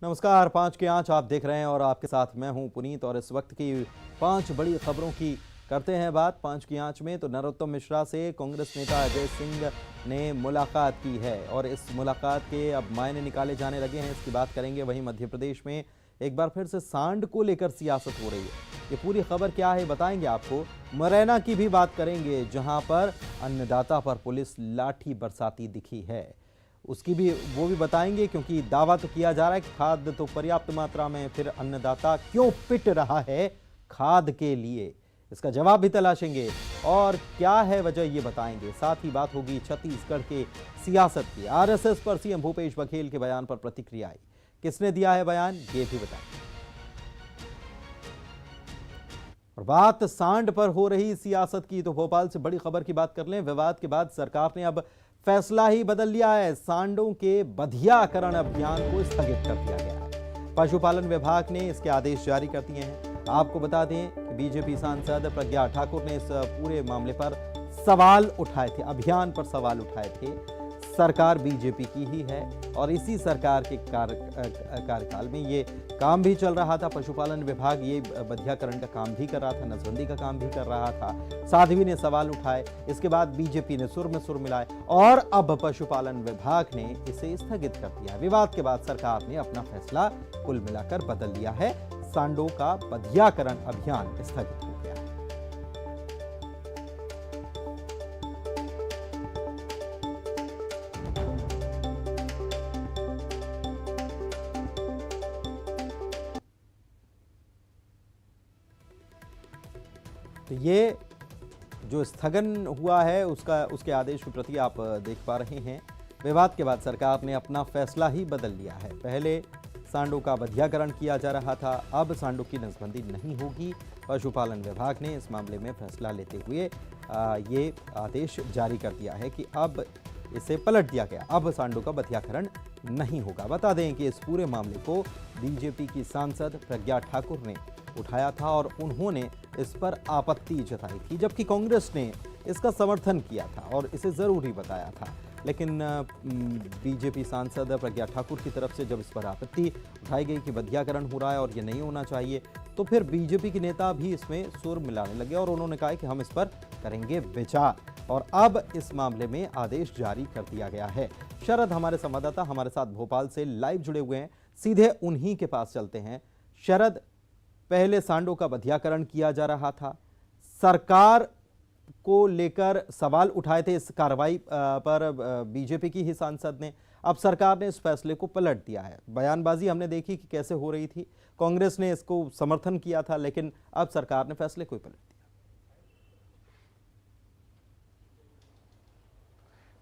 नमस्कार, 5 की आंच आप देख रहे हैं और आपके साथ मैं हूं पुनीत। और इस वक्त की 5 बड़ी खबरों की करते हैं बात 5 की आंच में। तो नरोत्तम मिश्रा से कांग्रेस नेता अजय सिंह ने मुलाकात की है और इस मुलाकात के अब मायने निकाले जाने लगे हैं, इसकी बात करेंगे। वहीं मध्य प्रदेश में एक बार फिर से सांड को लेकर सियासत हो रही है। ये पूरी खबर क्या है बताएंगे आपको। मुरैना की भी बात करेंगे, जहां पर अन्नदाता पर पुलिस लाठी बरसाती दिखी है, उसकी भी वो भी बताएंगे। क्योंकि दावा तो किया जा रहा है कि खाद तो पर्याप्त मात्रा में, फिर अन्नदाता क्यों पिट रहा है खाद के लिए, इसका जवाब भी तलाशेंगे। और क्या है वजह ये बताएंगे। साथ ही बात होगी छत्तीसगढ़ के सियासत की। आरएसएस पर सीएम भूपेश बघेल के बयान पर प्रतिक्रिया आई, किसने दिया है बयान ये भी बताएंगे। और बात सांड पर हो रही सियासत की, तो भोपाल से बड़ी खबर की बात कर लें। विवाद के बाद सरकार ने अब फैसला ही बदल लिया है। सांडों के बधियाकरण अभियान को स्थगित कर दिया गया है। पशुपालन विभाग ने इसके आदेश जारी कर दिए हैं। आपको बता दें कि बीजेपी सांसद प्रज्ञा ठाकुर ने इस पूरे मामले पर सवाल उठाए थे, अभियान पर सवाल उठाए थे। सरकार बीजेपी की ही है और इसी सरकार के कार्यकाल में ये काम भी चल रहा था। पशुपालन विभाग ये बधियाकरण का काम भी कर रहा था, नसबंदी का काम भी कर रहा था। साध्वी ने सवाल उठाए, इसके बाद बीजेपी ने सुर में सुर मिलाए और अब पशुपालन विभाग ने इसे स्थगित कर दिया। विवाद के बाद सरकार ने अपना फैसला कुल मिलाकर बदल लिया है। सांडों का बधियाकरण अभियान स्थगित हो गया है। तो ये जो स्थगन हुआ है उसके आदेश की प्रति आप देख पा रहे हैं। विवाद के बाद सरकार ने अपना फैसला ही बदल लिया है। पहले सांडों का बधियाकरण किया जा रहा था, अब सांडों की नसबंदी नहीं होगी। पशुपालन विभाग ने इस मामले में फैसला लेते हुए ये आदेश जारी कर दिया है कि अब इसे पलट दिया गया, अब सांडों का बधियाकरण नहीं होगा। बता दें कि इस पूरे मामले को बीजेपी की सांसद प्रज्ञा ठाकुर ने उठाया था और उन्होंने इस पर आपत्ति जताई थी, जबकि कांग्रेस ने इसका समर्थन किया था और इसे जरूरी बताया था। लेकिन बीजेपी सांसद प्रज्ञा ठाकुर की तरफ से जब इस पर आपत्ति उठाई गई कि बधियाकरण हो रहा है और ये नहीं होना चाहिए, तो फिर बीजेपी के नेता भी इसमें सुर मिलाने लगे और उन्होंने कहा कि हम इस पर करेंगे विचार। और अब इस मामले में आदेश जारी कर दिया गया है। शरद हमारे संवाददाता हमारे साथ भोपाल से लाइव जुड़े हुए हैं, सीधे उन्हीं के पास चलते हैं। शरद, पहले सांडों का बधियाकरण किया जा रहा था, सरकार को लेकर सवाल उठाए थे इस कार्रवाई पर बीजेपी की ही सांसद ने। अब सरकार ने इस फैसले को पलट दिया है। बयानबाजी हमने देखी कि कैसे हो रही थी, कांग्रेस ने इसको समर्थन किया था, लेकिन अब सरकार ने फैसले को ही पलट दिया।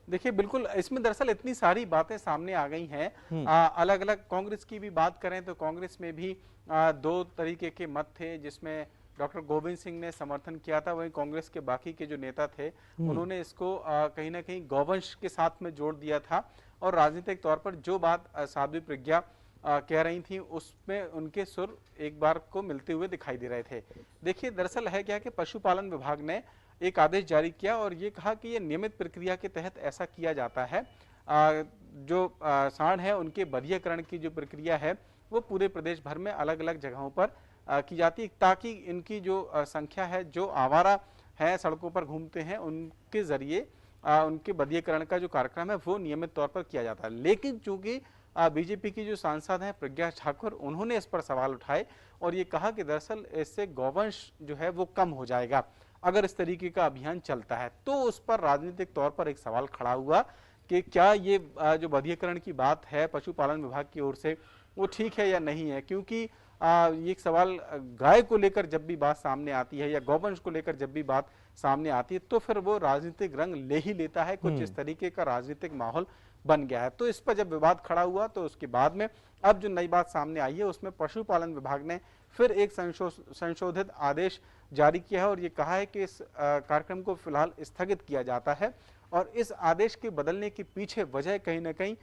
देखिए, बिल्कुल इसमें दरअसल इतनी सारी बातें सामने आ गई हैं। अलग अलग कांग्रेस की भी बात करें तो कांग्रेस में भी दो तरीके के मत थे, जिसमें डॉक्टर गोविंद सिंह ने समर्थन किया था। वहीं कांग्रेस के बाकी के जो नेता थे उन्होंने इसको कहीं ना कहीं गौवंश के साथ में जोड़ दिया था। और राजनीतिक तौर पर जो बात साध्वी प्रज्ञा कह रही थी उसमें उनके सुर एक बार को मिलते हुए दिखाई दे रहे थे। देखिए, दरअसल है क्या कि पशुपालन विभाग ने एक आदेश जारी किया और ये कहा कि ये नियमित प्रक्रिया के तहत ऐसा किया जाता है। जो सांड है उनके बधियाकरण की जो प्रक्रिया है वो पूरे प्रदेश भर में अलग अलग जगहों पर की जाती है, ताकि इनकी जो संख्या है, जो आवारा है सड़कों पर घूमते हैं, उनके जरिए उनके बधियाकरण का जो कार्यक्रम है वो नियमित तौर पर किया जाता है। लेकिन चूंकि बीजेपी की जो सांसद हैं प्रज्ञा ठाकुर, उन्होंने इस पर सवाल उठाए और ये कहा कि दरअसल इससे गौवंश जो है वो कम हो जाएगा अगर इस तरीके का अभियान चलता है। तो उस पर राजनीतिक तौर पर एक सवाल खड़ा हुआ कि क्या ये जो बधियाकरण की बात है पशुपालन विभाग की ओर से वो ठीक है या नहीं है। क्योंकि ये एक सवाल गाय को लेकर जब भी बात सामने आती है या गौवंश को लेकर जब भी बात सामने आती है तो फिर वो राजनीतिक रंग ले ही लेता है। कुछ इस तरीके का राजनीतिक माहौल बन गया है। तो इस पर जब विवाद खड़ा हुआ तो उसके बाद में अब जो नई बात सामने आई है उसमें पशुपालन विभाग ने फिर एक संशोधित आदेश जारी किया है और ये कहा है कि इस कार्यक्रम को फिलहाल स्थगित किया जाता है। और इस आदेश के बदलने के पीछे वजह कहीं ना कहीं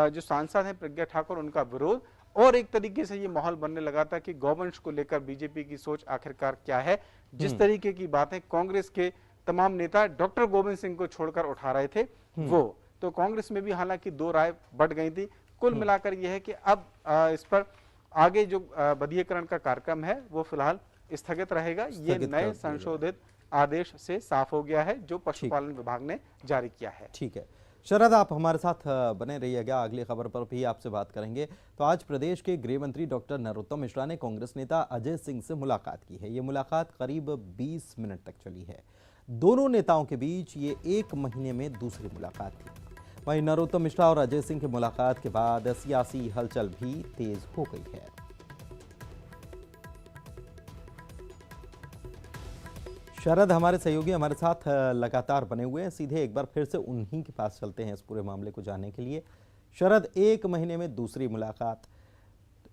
जो सांसद हैं प्रज्ञा ठाकुर, उनका विरोध और एक तरीके से ये माहौल बनने लगा था कि गौवंश को लेकर बीजेपी की सोच आखिरकार क्या है। जिस तरीके की बातें कांग्रेस के तमाम नेता डॉक्टर गोविंद सिंह को छोड़कर उठा रहे थे वो, तो कांग्रेस में भी हालांकि दो राय बढ़ गई थी। कुल मिलाकर यह है कि अब इस पर आगे जो बदीयकरण का कार्यक्रम है वो फिलहाल स्थगित रहेगा। ये नए संशोधित आदेश से साफ हो गया है जो पशुपालन विभाग ने जारी किया है। ठीक है शरद, आप हमारे साथ बने रहिएगा, अगली खबर पर भी आपसे बात करेंगे। तो आज प्रदेश के गृह मंत्री डॉक्टर नरोत्तम मिश्रा ने कांग्रेस नेता अजय सिंह से मुलाकात की है। ये मुलाकात करीब 20 मिनट तक चली है। दोनों नेताओं के बीच ये 1 महीने में दूसरी मुलाकात थी। वहीं नरोत्तम मिश्रा और अजय सिंह की मुलाकात के बाद सियासी हलचल भी तेज हो गई है। शरद, हमारे सहयोगी हमारे साथ लगातार बने हुए हैं, सीधे एक बार फिर से उन्हीं के पास चलते हैं इस पूरे मामले को जानने के लिए। शरद, 1 महीने में दूसरी मुलाकात,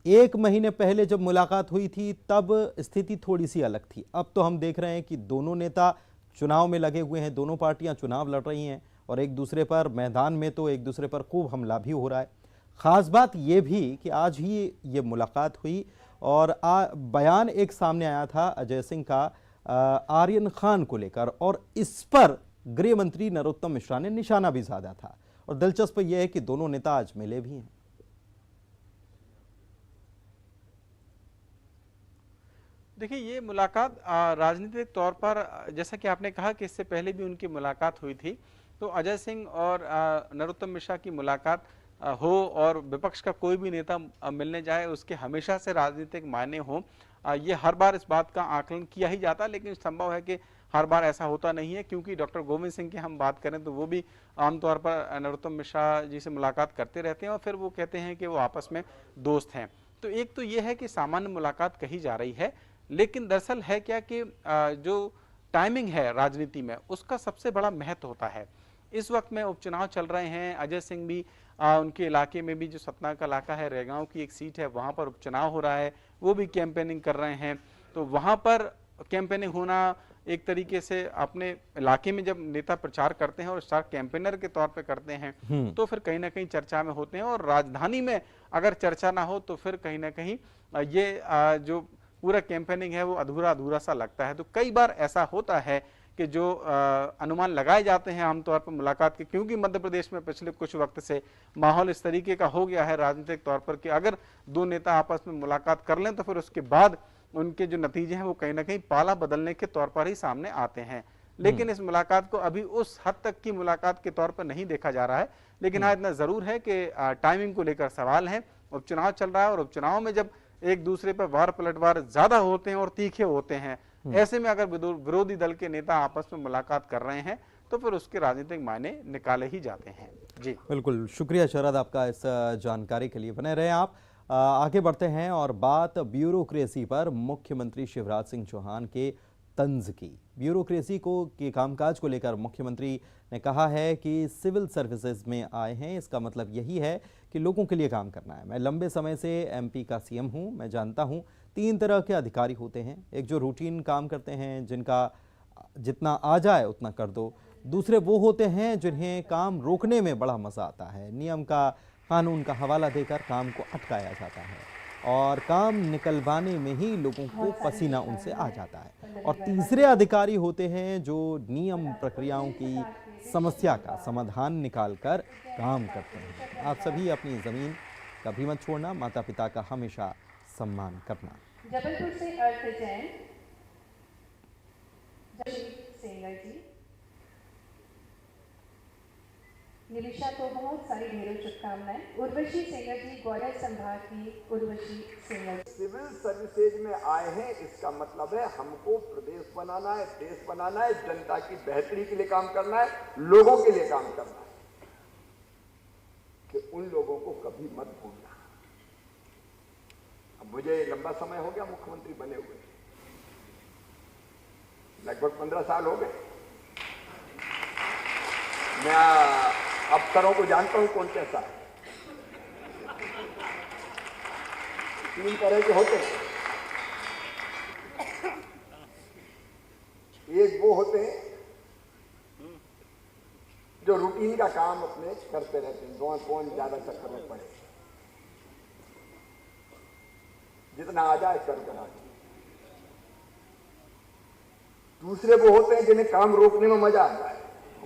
1 महीने पहले जब मुलाकात हुई थी तब स्थिति थोड़ी सी अलग थी। अब तो हम देख रहे हैं कि दोनों नेता चुनाव में लगे हुए हैं, दोनों पार्टियां चुनाव लड़ रही हैं और एक दूसरे पर मैदान में तो एक दूसरे पर खूब हमला भी हो रहा है। खास बात यह भी कि आज ही ये मुलाकात हुई और बयान एक सामने आया था अजय सिंह का आर्यन खान को लेकर, और इस पर गृह मंत्री नरोत्तम मिश्रा ने निशाना भी साधा था। और दिलचस्प यह है कि दोनों नेता आज मिले भी हैं। देखिए, ये मुलाकात राजनीतिक तौर पर, जैसा कि आपने कहा कि इससे पहले भी उनकी मुलाकात हुई थी, तो अजय सिंह और नरोत्तम मिश्रा की मुलाकात हो और विपक्ष का कोई भी नेता मिलने जाए उसके हमेशा से राजनीतिक मायने हो, ये हर बार इस बात का आकलन किया ही जाता है। लेकिन संभव है कि हर बार ऐसा होता नहीं है, क्योंकि डॉक्टर गोविंद सिंह की हम बात करें तो वो भी आमतौर पर नरोत्तम मिश्रा जी से मुलाकात करते रहते हैं और फिर वो कहते हैं कि वो आपस में दोस्त हैं। तो एक तो ये है कि सामान्य मुलाकात कही जा रही है, लेकिन दरअसल है क्या कि जो टाइमिंग है राजनीति में उसका सबसे बड़ा महत्व होता है। इस वक्त में उपचुनाव चल रहे हैं, अजय सिंह भी उनके इलाके में भी जो सतना का इलाका है, रेगांव की एक सीट है, वहां पर उपचुनाव हो रहा है, वो भी कैंपेनिंग कर रहे हैं। तो वहां पर कैंपेनिंग होना एक तरीके से अपने इलाके में जब नेता प्रचार करते हैं और स्टार कैंपेनर के तौर पे करते हैं तो फिर कहीं ना कहीं चर्चा में होते हैं, और राजधानी में अगर चर्चा ना हो तो फिर कहीं ना कहीं ये जो पूरा कैंपेनिंग है वो अधूरा अधूरा सा लगता है। तो कई बार ऐसा होता है कि जो अनुमान लगाए जाते हैं आमतौर पर मुलाकात के, क्योंकि मध्य प्रदेश में पिछले कुछ वक्त से माहौल इस तरीके का हो गया है राजनीतिक तौर पर कि अगर दो नेता आपस में मुलाकात कर लें तो फिर उसके बाद उनके जो नतीजे हैं वो कहीं ना कहीं पाला बदलने के तौर पर ही सामने आते हैं। लेकिन इस मुलाकात को अभी उस हद तक की मुलाकात के तौर पर नहीं देखा जा रहा है। लेकिन हाँ, इतना जरूर है कि टाइमिंग को लेकर सवाल है। उपचुनाव चल रहा है और उपचुनाव में जब एक दूसरे पर वार पलटवार ज्यादा होते हैं और तीखे होते हैं, ऐसे में अगर विरोधी दल के नेता आपस में मुलाकात कर रहे हैं तो फिर उसके राजनीतिक मायने निकाले ही जाते हैं। जी बिल्कुल, शुक्रिया शरद आपका इस जानकारी के लिए। बने रहे आप। आगे बढ़ते हैं और बात ब्यूरोक्रेसी पर मुख्यमंत्री शिवराज सिंह चौहान के तंज की। ब्यूरोक्रेसी को के कामकाज को लेकर मुख्यमंत्री ने कहा है कि सिविल सर्विसेज में आए हैं, इसका मतलब यही है कि लोगों के लिए काम करना है। मैं लंबे समय से एमपी का सीएम हूं, मैं जानता हूं 3 तरह के अधिकारी होते हैं। एक जो रूटीन काम करते हैं, जिनका जितना आ जाए उतना कर दो। दूसरे वो होते हैं जिन्हें काम रोकने में बड़ा मजा आता है, नियम का कानून का हवाला देकर काम को अटकाया जाता है और काम निकलवाने में ही लोगों को पसीना उनसे आ जाता है। और तीसरे अधिकारी होते हैं जो नियम प्रक्रियाओं की समस्या का समाधान निकालकर काम करते हैं। आप सभी अपनी जमीन कभी मत छोड़ना, माता पिता का हमेशा सम्मान करना। जबलपुर से अर्थ जैन, सेंगर जी, निलिशा को बहुत सारी ढेरों शुभकामनाएं। उर्वशी सेंगर जी, ग्वालियर संभाग की उर्वशी सेंगर। सिविल सर्विसेज में आए हैं, इसका मतलब है हमको प्रदेश बनाना है, देश बनाना है, जनता की बेहतरी के लिए काम करना है, लोगों के लिए काम करना है। कि उन लोगों को कभी मत भूलना। अब मुझे लंबा समय हो गया मुख्यमंत्री बने हुए, लगभग 15 साल हो गए। मैं अफसरों को जानता हूं कौन कैसा है। 3 तरह के होते हैं। एक वो होते हैं जो रूटीन का काम अपने करते रहते हैं, कौन ज्यादा चक्कर में पड़े, जितना आ जाए कर कर आ जाए। दूसरे वो होते हैं जिन्हें काम रोकने में मजा आता है,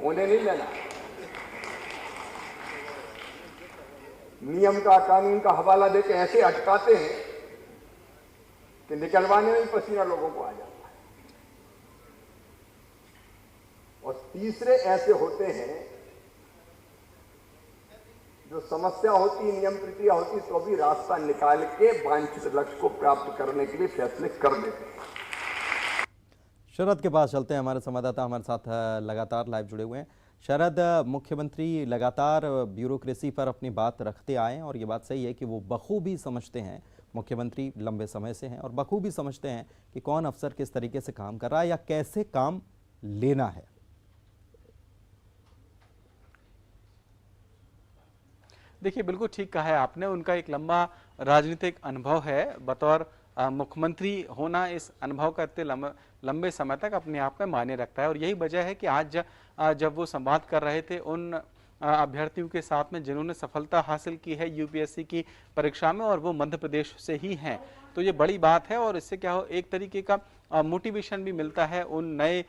उन्हें नहीं लेना। नियम का, कानून का हवाला देके ऐसे अटकाते हैं कि निकलवाने में पसीना लोगों को आ जाता है। और तीसरे ऐसे होते हैं जो समस्या होती, नियम प्रक्रिया होती, तो भी रास्ता निकाल के वांछित लक्ष्य को प्राप्त करने के लिए फैसले कर देते हैं। शरद के पास चलते हैं, हमारे संवाददाता हमारे साथ लगातार लाइव जुड़े हुए हैं। शरद, मुख्यमंत्री लगातार ब्यूरोक्रेसी पर अपनी बात रखते आए और ये बात सही है कि वो बखूबी समझते हैं, मुख्यमंत्री लंबे समय से हैं और बखूबी समझते हैं कि कौन अफसर किस तरीके से काम कर रहा है या कैसे काम लेना है। देखिए, बिल्कुल ठीक कहा है आपने। उनका एक लंबा राजनीतिक अनुभव है। बतौर मुख्यमंत्री होना, इस अनुभव का इतने लंबे समय तक अपने आप में मायने रखता है और यही वजह है कि आज जब वो संवाद कर रहे थे उन अभ्यर्थियों के साथ में जिन्होंने सफलता हासिल की है यूपीएससी की परीक्षा में और वो मध्य प्रदेश से ही हैं, तो ये बड़ी बात है और इससे क्या हो, एक तरीके का मोटिवेशन भी मिलता है उन नए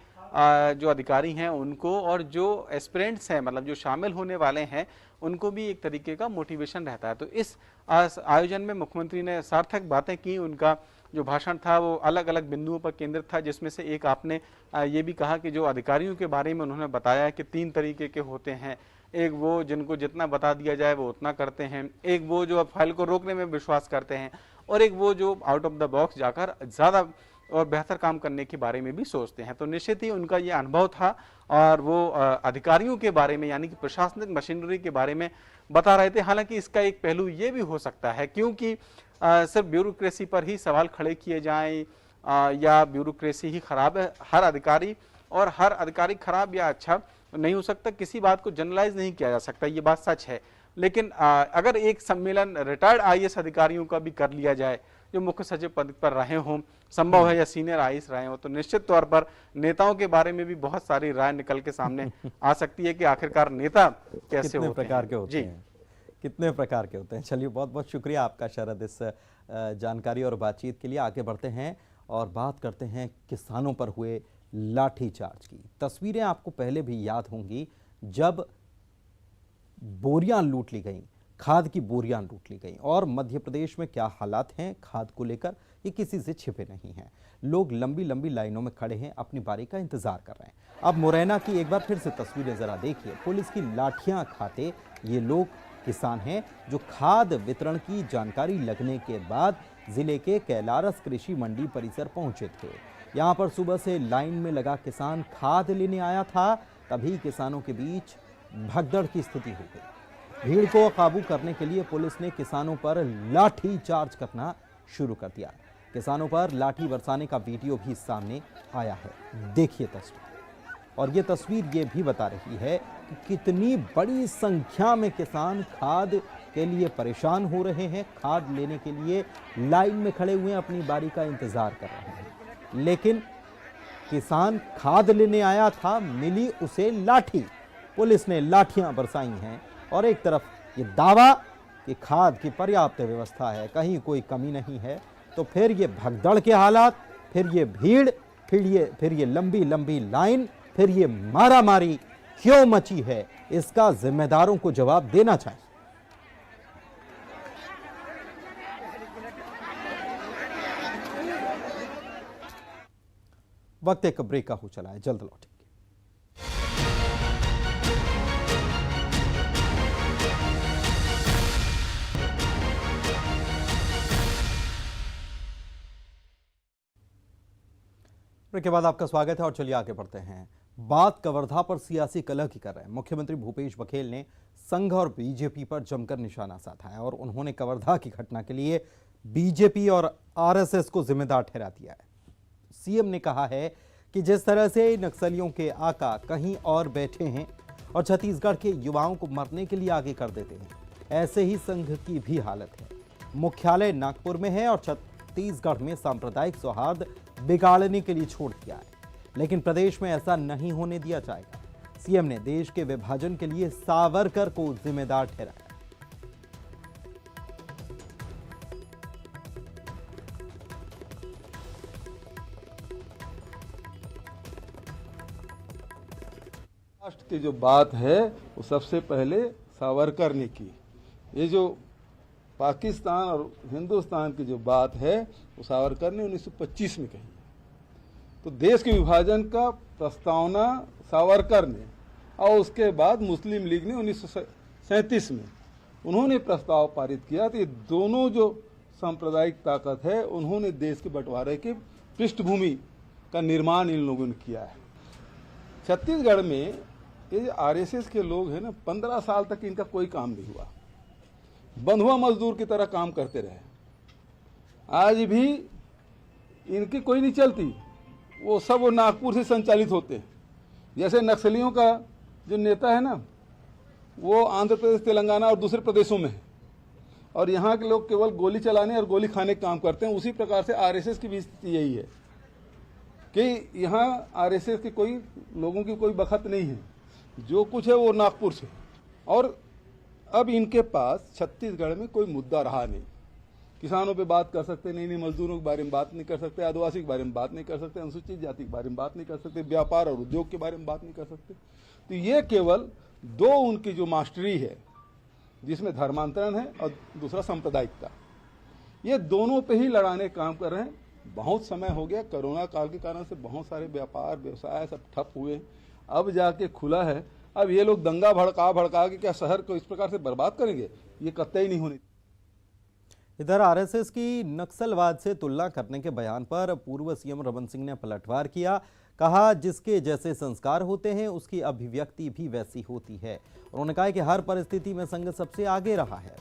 जो अधिकारी हैं उनको, और जो एस्पिरेंट्स हैं, मतलब जो शामिल होने वाले हैं, उनको भी एक तरीके का मोटिवेशन रहता है। तो इस आयोजन में मुख्यमंत्री ने सार्थक बातें की। उनका जो भाषण था वो अलग अलग बिंदुओं पर केंद्रित था, जिसमें से एक आपने ये भी कहा कि जो अधिकारियों के बारे में उन्होंने बताया कि 3 तरीके के होते हैं। एक वो जिनको जितना बता दिया जाए वो उतना करते हैं, एक वो जो फाइल को रोकने में विश्वास करते हैं, और एक वो जो आउट ऑफ द बॉक्स जाकर ज़्यादा और बेहतर काम करने के बारे में भी सोचते हैं। तो निश्चित ही उनका ये अनुभव था और वो अधिकारियों के बारे में, यानी कि प्रशासनिक मशीनरी के बारे में बता रहे थे। हालांकि इसका एक पहलू ये भी हो सकता है, क्योंकि सिर्फ ब्यूरोक्रेसी पर ही सवाल खड़े किए जाएं या ब्यूरोक्रेसी ही खराब है, हर अधिकारी खराब या अच्छा नहीं हो सकता, किसी बात को जनरलाइज नहीं किया जा सकता, ये बात सच है। लेकिन अगर एक सम्मेलन रिटायर्ड आईएएस अधिकारियों का भी कर लिया जाए जो मुख्य सचिव पद पर रहे हों, संभव है, या सीनियर आईएएस रहे हों, तो निश्चित तौर पर नेताओं के बारे में भी बहुत सारी राय निकल के सामने आ सकती है कि आखिरकार नेता कैसे कितने प्रकार के होते हैं, कितने प्रकार के होते हैं। चलिए, बहुत बहुत शुक्रिया आपका शरद इस जानकारी और बातचीत के लिए। आगे बढ़ते हैं और बात करते हैं किसानों पर हुए लाठीचार्ज की। तस्वीरें आपको पहले भी याद होंगी जब बोरियां लूट ली गई, खाद की बोरियां लूट ली गई, और मध्य प्रदेश में क्या हालात हैं खाद को लेकर ये किसी से छिपे नहीं हैं। लोग लंबी लंबी लाइनों में खड़े हैं, अपनी बारी का इंतजार कर रहे हैं। अब मुरैना की एक बार फिर से तस्वीरें जरा देखिए। पुलिस की लाठियां खाते ये लोग किसान हैं जो खाद वितरण की जानकारी लगने के बाद जिले के कैलारस कृषि मंडी परिसर पहुंचे थे। यहां पर सुबह से लाइन में लगा किसान खाद लेने आया था, तभी किसानों के बीच भगदड़ की स्थिति हो गई। भीड़ को काबू करने के लिए पुलिस ने किसानों पर लाठी चार्ज करना शुरू कर दिया। किसानों पर लाठी बरसाने का वीडियो भी सामने आया है, देखिए तस्वीर। और ये तस्वीर ये भी बता रही है कि कितनी बड़ी संख्या में किसान खाद के लिए परेशान हो रहे हैं, खाद लेने के लिए लाइन में खड़े हुए अपनी बारी का इंतजार कर रहे हैं। लेकिन किसान खाद लेने आया था, मिली उसे लाठी। पुलिस ने लाठियां बरसाई हैं और एक तरफ ये दावा कि खाद की पर्याप्त व्यवस्था है, कहीं कोई कमी नहीं है, तो फिर ये भगदड़ के हालात, फिर ये भीड़, फिर ये लंबी लंबी लाइन, फिर ये मारामारी क्यों मची है, इसका जिम्मेदारों को जवाब देना चाहिए। वक्त एक ब्रेक का हो चला है, जल्द लौटेंगे। ब्रेक के बाद आपका स्वागत है और चलिए आगे बढ़ते हैं। बात कवर्धा पर सियासी कलह की कर रहे हैं। मुख्यमंत्री भूपेश बघेल ने संघ और बीजेपी पर जमकर निशाना साधा है और उन्होंने कवर्धा की घटना के लिए बीजेपी और आरएसएस को जिम्मेदार ठहरा दिया है। सीएम ने कहा है कि जिस तरह से नक्सलियों के आका कहीं और बैठे हैं और छत्तीसगढ़ के युवाओं को मरने के लिए आगे कर देते हैं, ऐसे ही संघ की भी हालत है। मुख्यालय नागपुर में है और छत्तीसगढ़ में सांप्रदायिक सौहार्द बिगाड़ने के लिए छोड़ दिया है, लेकिन प्रदेश में ऐसा नहीं होने दिया जाएगा। सीएम ने देश के विभाजन के लिए सावरकर को जिम्मेदार ठहराया। राष्ट्र की जो बात है वो सबसे पहले सावरकर ने की। ये जो पाकिस्तान और हिंदुस्तान की जो बात है वो सावरकर ने 1925 में कही है। तो देश के विभाजन का प्रस्तावना सावरकर ने और उसके बाद मुस्लिम लीग ने 1937 में उन्होंने प्रस्ताव पारित किया। तो ये दोनों जो सांप्रदायिक ताकत है उन्होंने देश के बंटवारे की पृष्ठभूमि का निर्माण इन लोगों ने किया है। छत्तीसगढ़ में ये जो आरएसएस के लोग हैं ना, 15 साल तक इनका कोई काम नहीं हुआ, बंधुआ मजदूर की तरह काम करते रहे। आज भी इनकी कोई नहीं चलती, वो नागपुर से संचालित होते हैं। जैसे नक्सलियों का जो नेता है ना, वो आंध्र प्रदेश, तेलंगाना और दूसरे प्रदेशों में है, और यहाँ के लोग केवल गोली चलाने और गोली खाने का काम करते हैं। उसी प्रकार से आरएसएस की भी स्थिति यही है कि यहाँ आरएसएस के कोई लोगों की कोई बखत नहीं है, जो कुछ है वो नागपुर से। और अब इनके पास छत्तीसगढ़ में कोई मुद्दा रहा नहीं। किसानों पे बात कर सकते नहीं, मजदूरों के बारे में बात नहीं कर सकते, आदिवासी के बारे में बात नहीं कर सकते, अनुसूचित जाति के बारे में बात नहीं कर सकते, व्यापार और उद्योग के बारे में बात नहीं कर सकते। तो ये केवल दो उनकी जो मास्टरी है, जिसमें धर्मांतरण है और दूसरा सांप्रदायिकता, ये दोनों पे ही लड़ाने काम कर रहे हैं। बहुत समय हो गया, कोरोना काल के कारण से बहुत सारे व्यापार व्यवसाय सब ठप हुए, अब जाके खुला है। अब ये लोग दंगा भड़का के क्या शहर को इस प्रकार से बर्बाद करेंगे, ये कतई नहीं होनी। इधर आरएसएस की नक्सलवाद से तुलना करने के बयान पर पूर्व सीएम रमन सिंह ने पलटवार किया। कहा, जिसके जैसे संस्कार होते हैं उसकी अभिव्यक्ति भी वैसी होती है। उन्होंने कहा कि हर परिस्थिति में संघ सबसे आगे रहा है।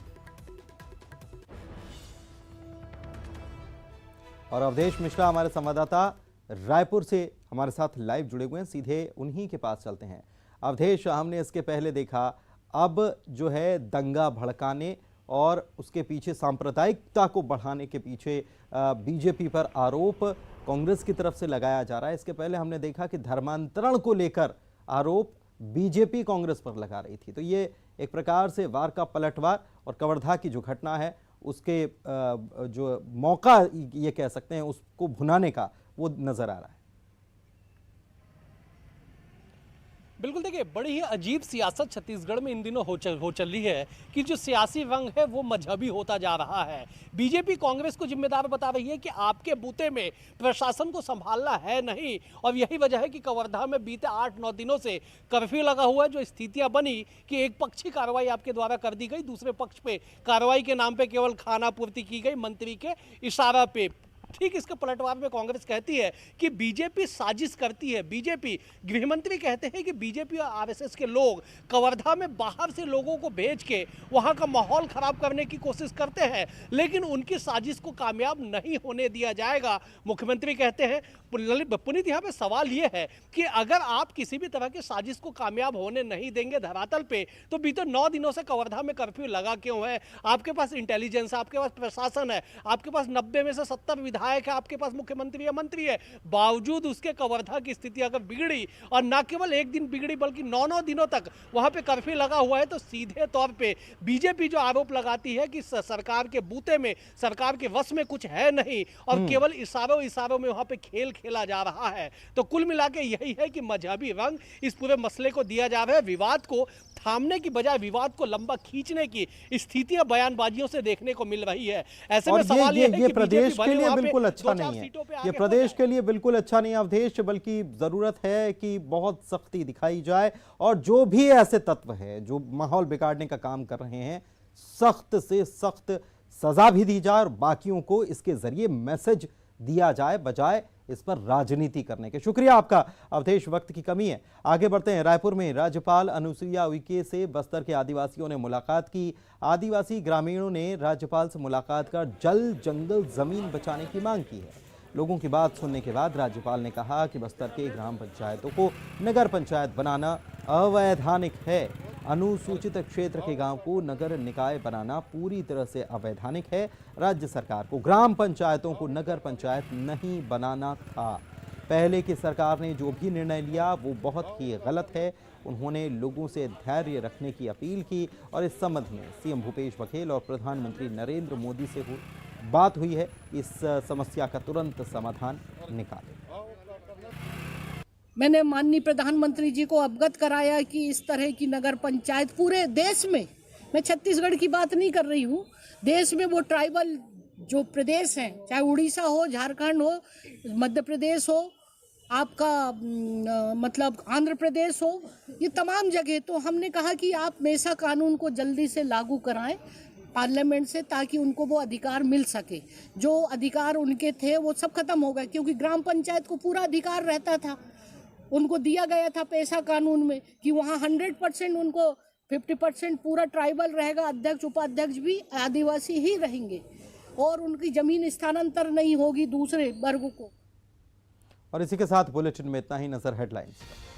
और अवधेश मिश्रा हमारे संवाददाता रायपुर से हमारे साथ लाइव जुड़े हुए हैं, सीधे उन्हीं के पास चलते हैं। अवधेश, हमने इसके पहले देखा, अब जो है दंगा भड़काने और उसके पीछे सांप्रदायिकता को बढ़ाने के पीछे बीजेपी पर आरोप कांग्रेस की तरफ से लगाया जा रहा है। इसके पहले हमने देखा कि धर्मांतरण को लेकर आरोप बीजेपी कांग्रेस पर लगा रही थी। तो ये एक प्रकार से वार का पलटवार और कवर्धा की जो घटना है उसके जो मौका ये कह सकते हैं उसको भुनाने का वो नजर आ रहा है। बिल्कुल, देखिए बड़ी ही अजीब सियासत छत्तीसगढ़ में इन दिनों हो चल रही है कि जो सियासी रंग है वो मजहबी होता जा रहा है। बीजेपी कांग्रेस को जिम्मेदार बता रही है कि आपके बूते में प्रशासन को संभालना है नहीं, और यही वजह है कि कवर्धा में बीते 8-9 दिनों से कर्फ्यू लगा हुआ है। जो स्थितियां बनी कि एक पक्षी कार्रवाई आपके द्वारा कर दी गई, दूसरे पक्ष पे कार्रवाई के नाम पे केवल खाना पूर्ति की गई मंत्री के इशारा पे। ठीक इसके पलटवार में कांग्रेस कहती है कि बीजेपी साजिश करती है। बीजेपी गृहमंत्री कहते हैं कि बीजेपी और आरएसएस के लोग कवर्धा में बाहर से लोगों को भेज के वहां का माहौल खराब करने की कोशिश करते हैं, लेकिन उनकी साजिश को कामयाब नहीं होने दिया जाएगा। मुख्यमंत्री कहते हैं। पुनीत, यहाँ पे सवाल यह है कि अगर आप किसी भी तरह की साजिश को कामयाब होने नहीं देंगे धरातल पे, तो बीते 9 दिनों से कवर्धा में कर्फ्यू लगा क्यों है? आपके पास इंटेलिजेंस है, आपके पास प्रशासन है, आपके पास 90 में से 70 विधायक है, आपके पास मुख्यमंत्री या मंत्री है, बावजूद उसके कवर्धा की स्थिति अगर बिगड़ी, और न केवल एक दिन बिगड़ी बल्कि 9 दिनों तक वहां पे कर्फ्यू लगा हुआ है, तो सीधे तौर पे बीजेपी जो आरोप लगाती है कि सरकार के बूते में, सरकार के वश में कुछ है नहीं और केवल इशारों में वहां पे खेल खेला जा रहा है। तो कुल मिला के यही है कि मजहबी रंग इस पूरे मसले को दिया जा रहा है। विवाद को थामने की बजाय विवाद को लंबा खींचने की स्थितियां बयानबाजियों से देखने को मिल रही है। ऐसे में सवाल ये है कि प्रदेश के लिए बिल्कुल अच्छा नहीं है, ये प्रदेश के लिए बिल्कुल अच्छा नहीं है अवधेश, बल्कि जरूरत है कि बहुत सख्ती दिखाई जाए और जो भी ऐसे तत्व है जो माहौल बिगाड़ने का काम कर रहे हैं सख्त से सख्त सजा भी दी जाए और बाकियों को इसके जरिए मैसेज दिया जाए, बजाय इस पर राजनीति करने के। शुक्रिया आपका अवधेश, वक्त की कमी है। आगे बढ़ते हैं। रायपुर में राज्यपाल अनुसुईया उइके से बस्तर के आदिवासियों ने मुलाकात की। आदिवासी ग्रामीणों ने राज्यपाल से मुलाकात कर जल, जंगल, जमीन बचाने की मांग की है। लोगों की बात सुनने के बाद राज्यपाल ने कहा कि बस्तर के ग्राम पंचायतों को नगर पंचायत बनाना अवैधानिक है। अनुसूचित क्षेत्र के गांव को नगर निकाय बनाना पूरी तरह से अवैधानिक है। राज्य सरकार को ग्राम पंचायतों को नगर पंचायत नहीं बनाना था। पहले की सरकार ने जो भी निर्णय लिया वो बहुत ही गलत है। उन्होंने लोगों से धैर्य रखने की अपील की और इस संबंध में सीएम भूपेश बघेल और प्रधानमंत्री नरेंद्र मोदी से बात हुई है। इस समस्या का तुरंत समाधान निकालें। मैंने माननीय प्रधानमंत्री जी को अवगत कराया कि इस तरह की नगर पंचायत पूरे देश में मैं छत्तीसगढ़ की बात नहीं कर रही हूँ। देश में वो ट्राइबल जो प्रदेश हैं, चाहे उड़ीसा हो, झारखंड हो, मध्य प्रदेश हो, आपका मतलब आंध्र प्रदेश हो, ये तमाम जगह, तो हमने कहा कि आप मेसा कानून को जल्दी से लागू कराएं पार्लियामेंट से, ताकि उनको वो अधिकार मिल सके। जो अधिकार उनके थे वो सब खत्म हो गए, क्योंकि ग्राम पंचायत को पूरा अधिकार रहता था, उनको दिया गया था पेशा कानून में कि वहाँ 100% उनको 50% पूरा ट्राइबल रहेगा, अध्यक्ष उपाध्यक्ष भी आदिवासी ही रहेंगे और उनकी जमीन स्थानांतर नहीं होगी दूसरे वर्ग को। और इसी के साथ बुलेटिन में इतना ही। नजर हेडलाइंस पर।